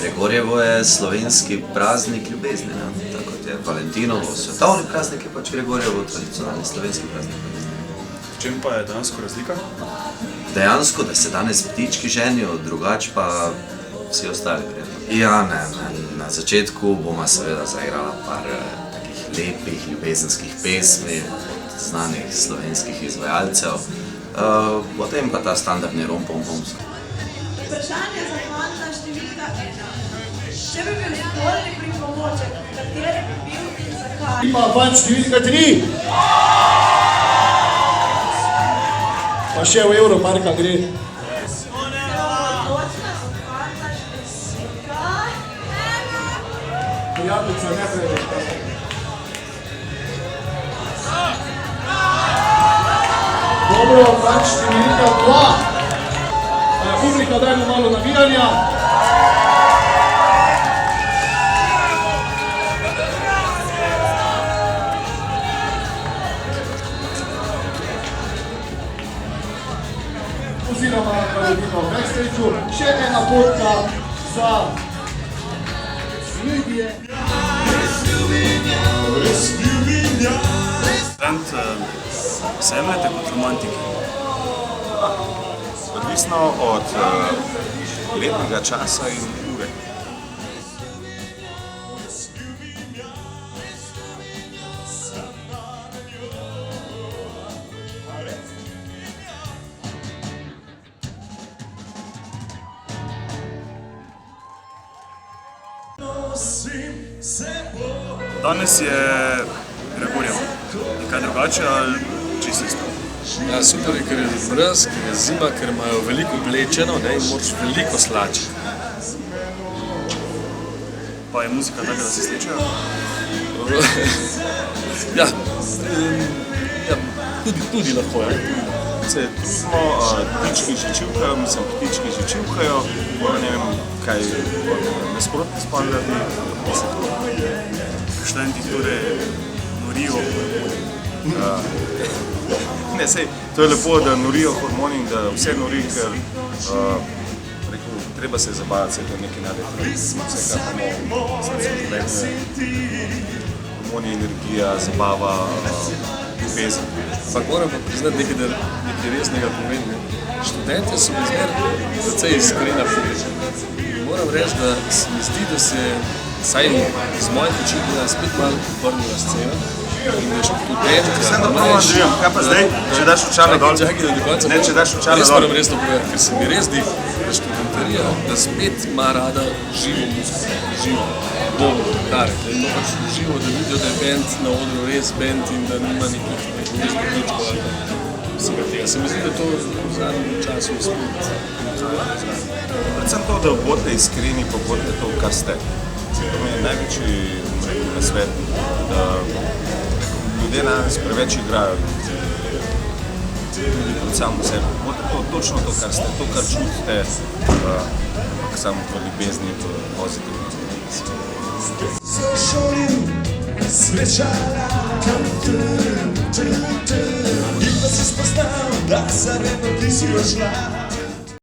Gregorjevo je slovenski praznik ljubezni, tako kot je Valentinovo svetovni praznik, je pač Gregorjevo tradicionalni slovenski praznik ljubezni. V čem pa je dejansko razlika? Dejansko, da se danes ptički ženijo, drugače pa vsi ostali verjetno. Ja, ne, na začetku bomo seveda zaigrala par takih lepih ljubezenskih pesmi od znanih slovenskih izvajalcev, potem pa ta standardni rom-pom-pomski. Vprašanje za fanta številka 1. Če bi bil izborni pripomoček, kateri bi bil in zakaj? Pa fant številka 3. Pa še v Europarka gre. Točna so fanta številka 1. Prijateljica, ne preveč. Dobro, fant številka 2. Publika, dajmo malo navijanja. Oziroma, da vidimo v backstageu, še ena potka za Lidije. Trend vsemljate kot romantiki? Odvisno od letnega časa in ure. Danes je Gregorjevo. Je kaj drugače ali čisto isto? Ja, super je, ker je mraz, ker je zima, ker imajo veliko oblečeno in moraš veliko slačiti. Pa je muzika taka, da se sličajo? Ja, tudi lahko, ja. Se trudimo, ptički že čivkajo, mislim, ptički že čivkajo, ne vem, kaj nasprotni standardi. Študenti torej norijo hormoni. Ne, sej, to je lepo, da norijo hormoni in da vse nori, ker treba se zabavati, se to je nekaj narediti. Vse, kar imamo, hormoni, energija, zabava, ljubezen. Ampak moram pa priznati nekaj resnega pomeni. Študentje so mi zmer precej iskrena povedati. Moram reči, da se mi zdi, da se vsaj z mojih oči gleda spet malo obrnila scena. Vsem da prvo živim, kaj pa zdaj, če daš očala dol? Ne, če daš očala dol. Res moram resno povedati, ker se mi res zdi, da študentarija, da spet ima rada živo muziko, živo dobro gitare. Da je to pač živo, da vidijo, da je band na odru res band in da nima nekih pokličkov ali vsega tega. Se mi zdi, da to v zadnjem času spet predvsem to, da bodite iskreni, pa bodite to, kar ste. To mi je največji nasvet, da ljudje danes preveč igrajo, tudi predvsem v sebi. Bodite to, točno to, kar ste, to, kar čutite, ampak samo v ljubezni, v pozitivnosti. In pa si spoznal, da se vedno ti si odšla.